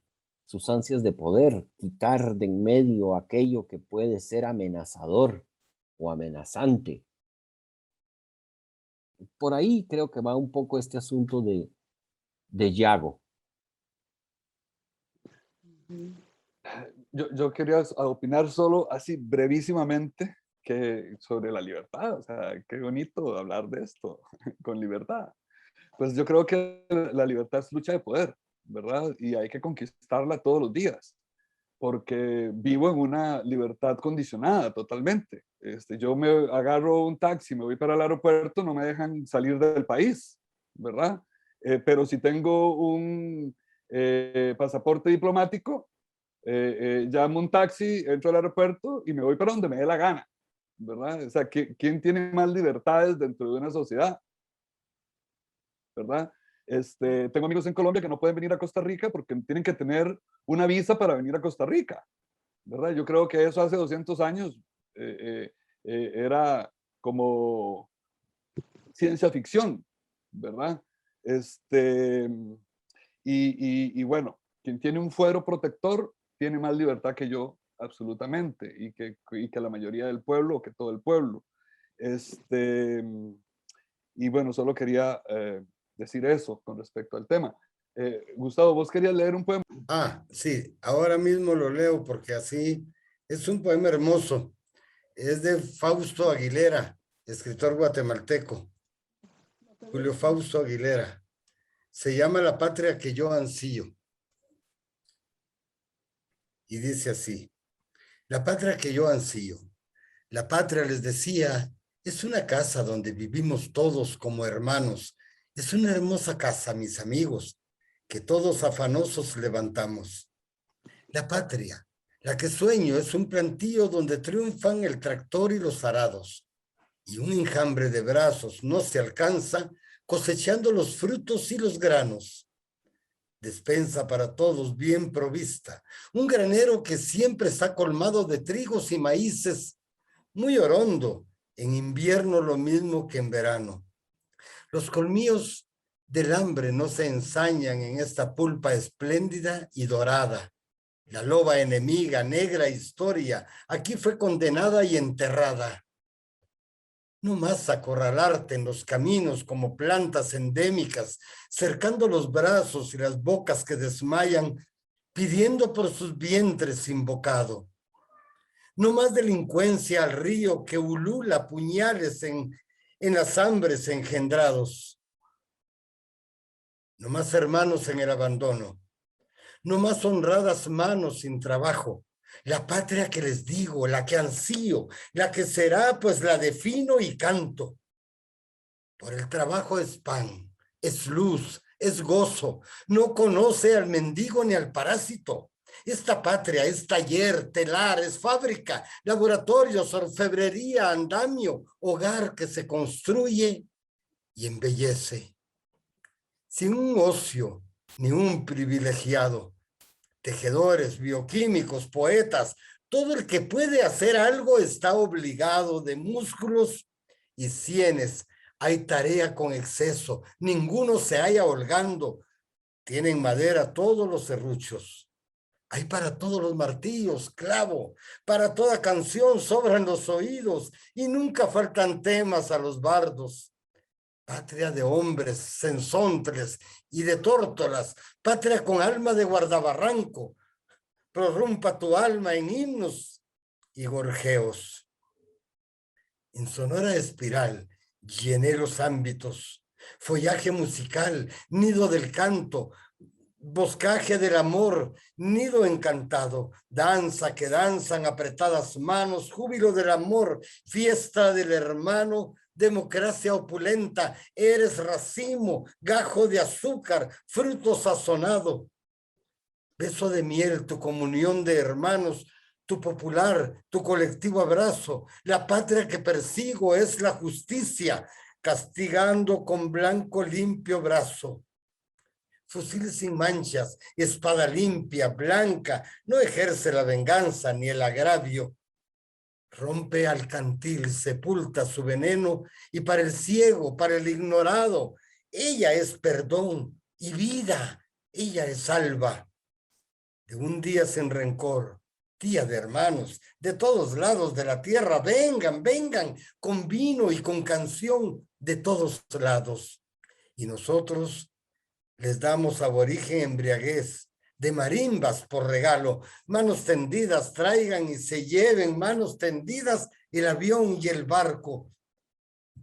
sus ansias de poder, quitar de en medio aquello que puede ser amenazador o amenazante. Por ahí creo que va un poco este asunto de Yago. Yo quería opinar solo así brevísimamente que sobre la libertad, o sea, qué bonito hablar de esto con libertad. Pues yo creo que la libertad es lucha de poder, ¿verdad? Y hay que conquistarla todos los días, porque vivo en una libertad condicionada totalmente. Yo me agarro un taxi, me voy para el aeropuerto, no me dejan salir del país, ¿verdad? Pero si tengo un pasaporte diplomático, llamo un taxi, entro al aeropuerto y me voy para donde me dé la gana, ¿verdad? O sea, ¿quién tiene más libertades dentro de una sociedad? ¿Verdad? Tengo amigos en Colombia que no pueden venir a Costa Rica porque tienen que tener una visa para venir a Costa Rica, ¿verdad? Yo creo que eso hace 200 años era como ciencia ficción, ¿verdad? Este, y bueno, quien tiene un fuero protector tiene más libertad que yo, absolutamente, y que la mayoría del pueblo, o que todo el pueblo. Y bueno, solo quería decir eso con respecto al tema. Gustavo, vos querías leer un poema. Sí, ahora mismo lo leo porque así es un poema hermoso. Es de Fausto Aguilera, escritor guatemalteco. Julio Fausto Aguilera. Se llama La patria que yo ansío. y dice así: la patria que yo ansío, la patria, les decía, es una casa donde vivimos todos como hermanos. Es una hermosa casa, mis amigos, que todos afanosos levantamos. La patria, la que sueño, es un plantío donde triunfan el tractor y los arados, y un enjambre de brazos no se alcanza cosechando los frutos y los granos. Despensa para todos bien provista, un granero que siempre está colmado de trigos y maíces, muy orondo, en invierno lo mismo que en verano. Los colmillos del hambre no se ensañan en esta pulpa espléndida y dorada. La loba enemiga, negra historia, aquí fue condenada y enterrada. No más acorralarte en los caminos como plantas endémicas, cercando los brazos y las bocas que desmayan, pidiendo por sus vientres invocado. No más delincuencia al río que ulula puñales en las hambres engendrados. No más hermanos en el abandono. No más honradas manos sin trabajo. La patria que les digo, la que ansío, la que será, pues la defino y canto. Por el trabajo es pan, es luz, es gozo. No conoce al mendigo ni al parásito. Esta patria es taller, telar, es fábrica, laboratorio, orfebrería, andamio, hogar que se construye y embellece. Sin un ocio ni un privilegiado. Tejedores, bioquímicos, poetas, todo el que puede hacer algo está obligado, de músculos y sienes. Hay tarea con exceso, ninguno se halla holgando. Tienen madera todos los serruchos. Hay para todos los martillos, clavo, para toda canción sobran los oídos y nunca faltan temas a los bardos. Patria de hombres, sensontles y de tórtolas, patria con alma de guardabarranco, prorrumpa tu alma en himnos y gorjeos. En sonora espiral llené los ámbitos, follaje musical, nido del canto, boscaje del amor, nido encantado, danza que danzan apretadas manos, júbilo del amor, fiesta del hermano, democracia opulenta, eres racimo, gajo de azúcar, fruto sazonado, beso de miel, tu comunión de hermanos, tu popular, tu colectivo abrazo. La patria que persigo es la justicia, castigando con blanco limpio brazo. Fusil sin manchas, espada limpia, blanca, no ejerce la venganza ni el agravio. Rompe al cantil, sepulta su veneno, y para el ciego, para el ignorado, ella es perdón y vida, ella es salva. De un día sin rencor, día de hermanos, de todos lados de la tierra, vengan, vengan, con vino y con canción de todos lados. Y nosotros les damos aborigen embriaguez, de marimbas por regalo, manos tendidas traigan y se lleven, manos tendidas el avión y el barco.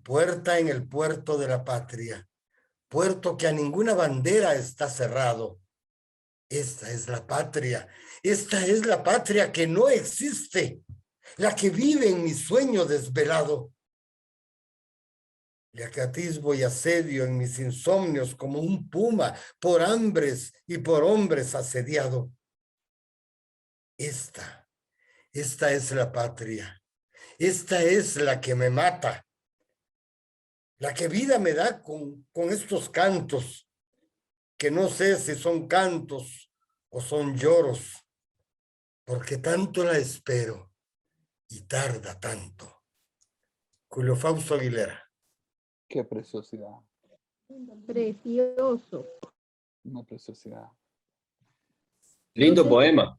Puerta en el puerto de la patria, puerto que a ninguna bandera está cerrado. Esta es la patria que no existe, la que vive en mi sueño desvelado. Le acatisbo y asedio en mis insomnios como un puma por hambres y por hombres asediado. Esta es la patria, esta es la que me mata, la que vida me da con estos cantos, que no sé si son cantos o son lloros, porque tanto la espero y tarda tanto. Julio Fausto Aguilera. Qué preciosidad, Precioso. una preciosidad. Lindo No sé- poema.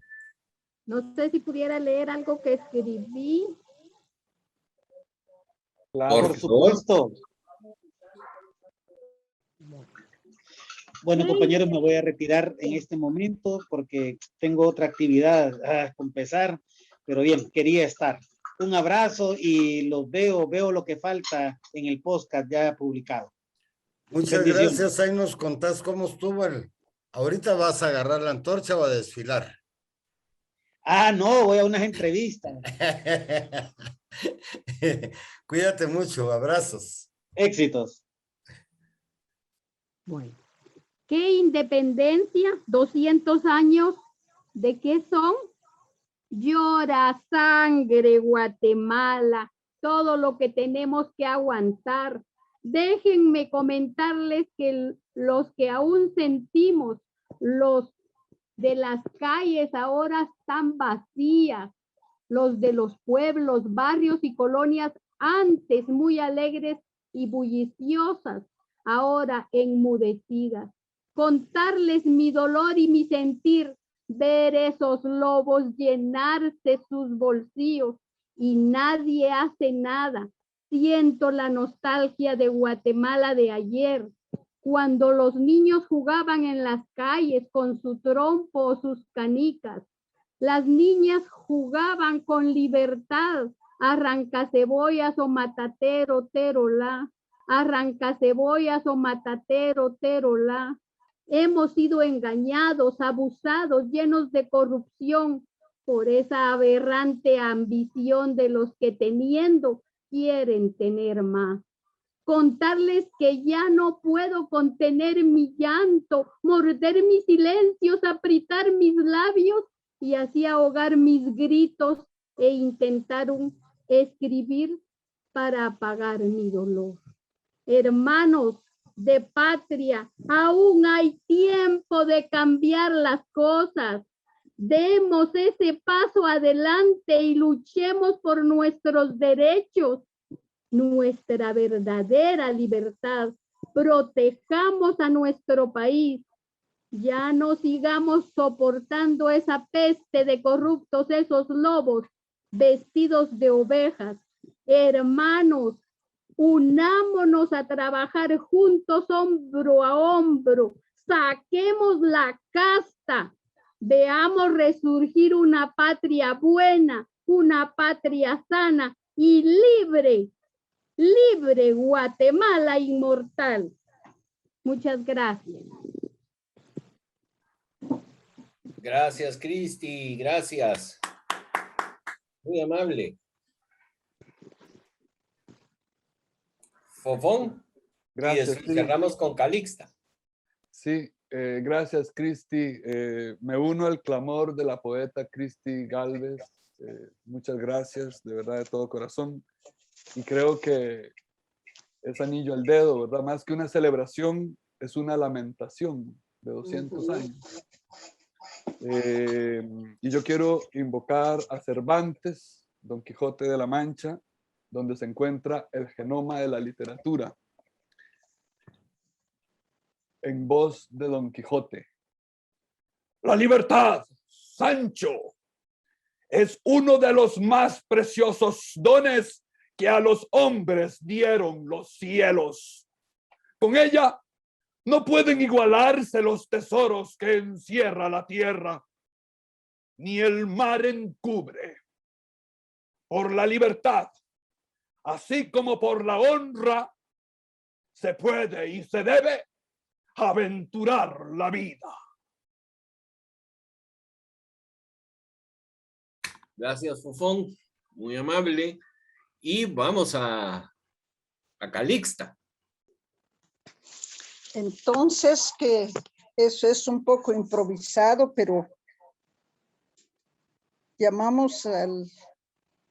No sé si pudiera leer algo que escribí. Claro, Por supuesto. Bueno, compañeros, me voy a retirar en este momento porque tengo otra actividad a empezar, pero bien, quería estar. Un abrazo y los veo lo que falta en el podcast ya publicado. Muchas Bendiciones. gracias, ahí nos contás cómo estuvo ahorita vas a agarrar la antorcha o a desfilar. Ah, no, voy a unas entrevistas. Cuídate mucho, abrazos. Éxitos. Bueno, ¿qué independencia? 200 años. ¿De qué son? Llora sangre, Guatemala, todo lo que tenemos que aguantar. Déjenme comentarles que los que aún sentimos, los de las calles ahora están vacías, los de los pueblos, barrios y colonias antes muy alegres y bulliciosas, ahora enmudecidas. Contarles mi dolor y mi sentir, ver esos lobos llenarse sus bolsillos y nadie hace nada. Siento la nostalgia de Guatemala de ayer, cuando los niños jugaban en las calles con su trompo o sus canicas. Las niñas jugaban con libertad, arrancacebollas o matatero, terolá, arrancacebollas o matatero, terolá. Hemos sido engañados, abusados, llenos de corrupción por esa aberrante ambición de los que teniendo quieren tener más. Contarles que ya no puedo contener mi llanto, morder mis silencios, apretar mis labios y así ahogar mis gritos e intentar escribir para apagar mi dolor. Hermanos de patria, aún hay tiempo de cambiar las cosas. Demos ese paso adelante y luchemos por nuestros derechos, nuestra verdadera libertad. Protejamos a nuestro país. Ya no sigamos soportando esa peste de corruptos, esos lobos vestidos de ovejas. Hermanos, unámonos a trabajar juntos, hombro a hombro. Saquemos la casta. Veamos resurgir una patria buena, una patria sana y libre. Libre Guatemala inmortal. Muchas gracias. Gracias, Cristi, gracias. Muy amable. Fofón. Gracias. Y cerramos con Calixta. Sí, gracias, Cristi. Me uno al clamor de la poeta Cristi Gálvez. Muchas gracias, de verdad, de todo corazón. Y creo que es anillo al dedo, ¿verdad? Más que una celebración, es una lamentación de 200 años. Y yo quiero invocar a Cervantes, Don Quijote de la Mancha, donde se encuentra el genoma de la literatura, en voz de Don Quijote. La libertad, Sancho, es uno de los más preciosos dones que a los hombres dieron los cielos. Con ella no pueden igualarse los tesoros que encierra la tierra, ni el mar encubre. Por la libertad, así como por la honra, se puede y se debe aventurar la vida. Gracias, Fofón, muy amable. Y vamos a Calixta. Entonces, que eso es un poco improvisado, pero llamamos a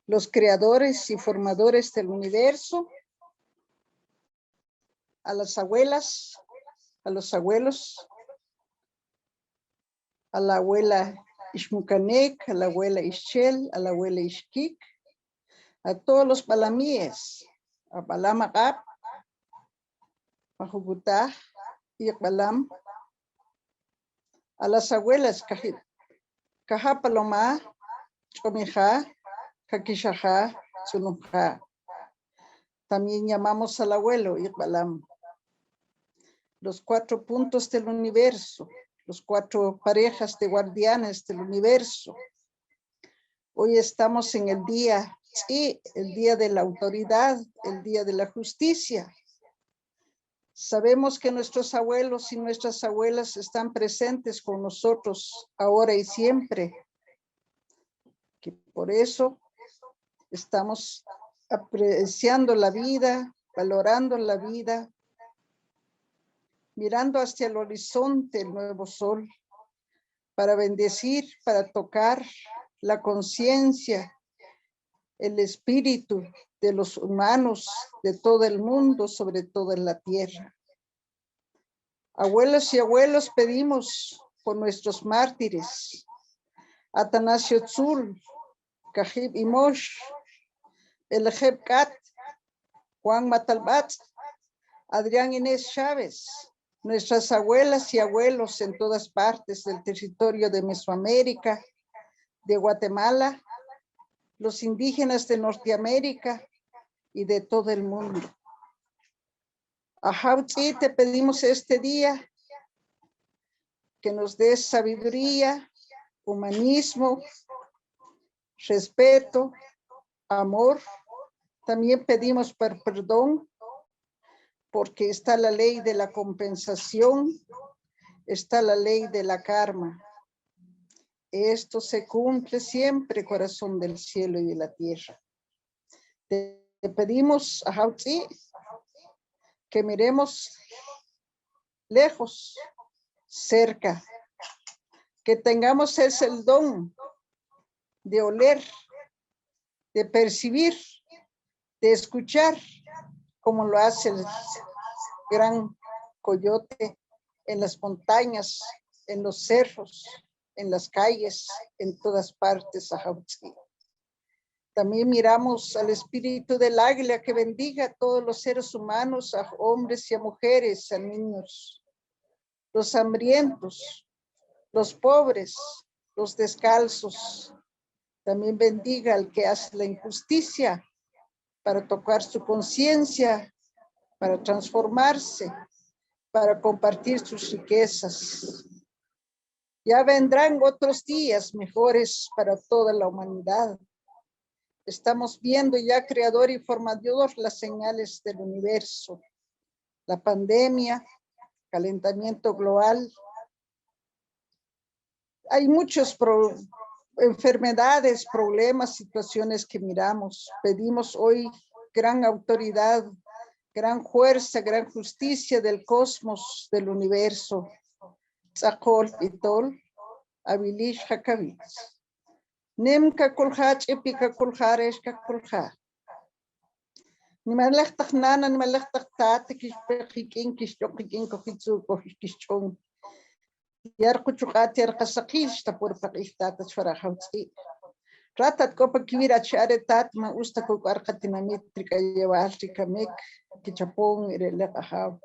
los creadores y formadores del universo, a las abuelas, a los abuelos, a la abuela Ixmucanec, a la abuela Ixchel, a la abuela Ixquic, a todos los palamíes, a Balamagap, a Jugutá y a Balam, a las abuelas Caja Paloma, Chomija, Kakishaja, Sunumja. También llamamos al abuelo Iqbalam. Los 4 puntos del universo, los 4 parejas de guardianes del universo. Hoy estamos en el día, sí, el día de la autoridad, el día de la justicia. Sabemos que nuestros abuelos y nuestras abuelas están presentes con nosotros ahora y siempre. que por eso estamos apreciando la vida, valorando la vida, mirando hacia el horizonte el nuevo sol, para bendecir, para tocar la conciencia, el espíritu de los humanos de todo el mundo, sobre todo en la tierra. Abuelos y abuelos, pedimos por nuestros mártires, Atanasio Tzul, Cajib Imosh, Elejeb Kat, Juan Matalbat, Adrián Inés Chávez, nuestras abuelas y abuelos en todas partes del territorio de Mesoamérica, de Guatemala, los indígenas de Norteamérica y de todo el mundo. Ajautzi, te pedimos este día que nos des sabiduría, humanismo, respeto, amor. También pedimos perdón, porque está la ley de la compensación, está la ley de la karma. Esto se cumple siempre, corazón del cielo y de la tierra. Te pedimos, Ajautzi, que miremos lejos, cerca, que tengamos ese el don de oler, de percibir, de escuchar, como lo hace el gran coyote en las montañas, en los cerros, en las calles, en todas partes, Ajautzi. También miramos al espíritu del águila que bendiga a todos los seres humanos, a hombres y a mujeres, a niños, los hambrientos, los pobres, los descalzos. También bendiga al que hace la injusticia para tocar su conciencia, para transformarse, para compartir sus riquezas. Ya vendrán otros días mejores para toda la humanidad. Estamos viendo ya, creador y formador, las señales del universo. La pandemia, calentamiento global. Hay muchas enfermedades, problemas, situaciones que miramos. Pedimos hoy gran autoridad, gran fuerza, gran justicia del cosmos, del universo. Tzakol Pitol, Abilish Hakavitz. Nemka kulhach epika kulhareshka kulha. Nimalach taknana, nimalach taktate, kishpechikin, kishtokikin, kohitsu, kohishkishchon. Yarkuchukat, yarkasakil, tapur pakistata, chfarahauti. Ratat kopa kivira charetat, ma usta kukarkatinametrika, yevalrika mek, kichapon, irelek ahav.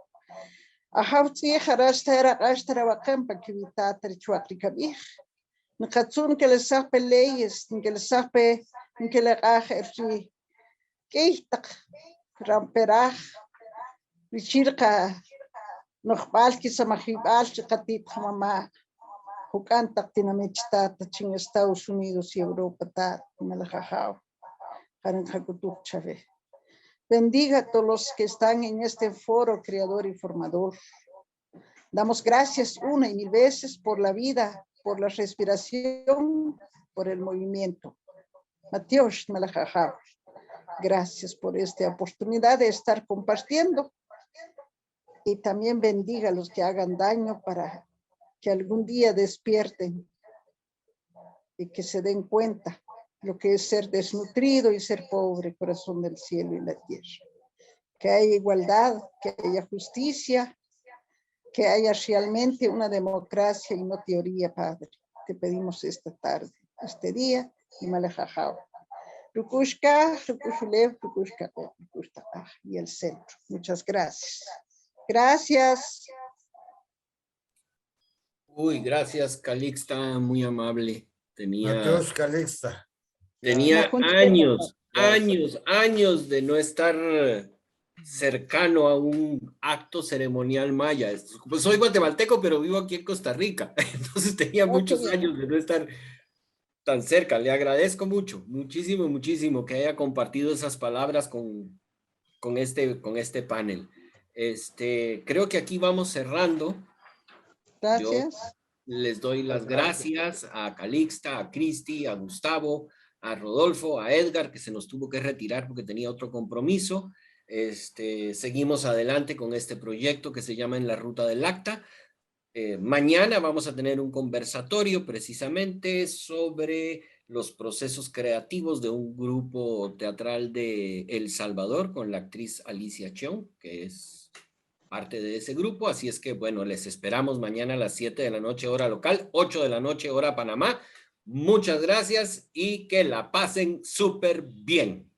Ahauti, harasta, era wakempa, kivitata, richuakrika bih. Nakatzun que les sape leyes, que les sape, que le ajerci, que istak, ramperaj, bichirka, nojbalki samajibalki katit mamá, jucantak tinamechta, chin Estados Unidos y Europa, ta, malajajao, jaranjakutuk chave. Bendiga a todos los que están en este foro creador y formador. Damos gracias una y mil veces por la vida, por la respiración, por el movimiento. Matios Malajajao, gracias por esta oportunidad de estar compartiendo y también bendiga a los que hagan daño para que algún día despierten y que se den cuenta lo que es ser desnutrido y ser pobre, corazón del cielo y la tierra. Que haya igualdad, que haya justicia, que haya realmente una democracia y no teoría, Padre. Te pedimos esta tarde, este día, y Malajajao. Rukushka, Rukushulev, Rukushka, Rukushka, y el centro. Muchas gracias. Gracias. Uy, gracias, Calixta, muy amable. Mateos Calixta. Tenía años de no estar cercano a un acto ceremonial maya. Pues soy guatemalteco, pero vivo aquí en Costa Rica. Entonces tenía muchos años de no estar tan cerca. Le agradezco mucho, muchísimo que haya compartido esas palabras con este panel. Creo que aquí vamos cerrando. Gracias. Yo les doy las gracias a Calixta, a Cristi, a Gustavo, a Rodolfo, a Edgar, que se nos tuvo que retirar porque tenía otro compromiso. Seguimos adelante con este proyecto que se llama En la Ruta del Acta. Mañana vamos a tener un conversatorio precisamente sobre los procesos creativos de un grupo teatral de El Salvador con la actriz Alicia Cheung, que es parte de ese grupo. Así es que, bueno, les esperamos mañana a las 7 de la noche, hora local, 8 de la noche, hora Panamá. Muchas gracias y que la pasen súper bien.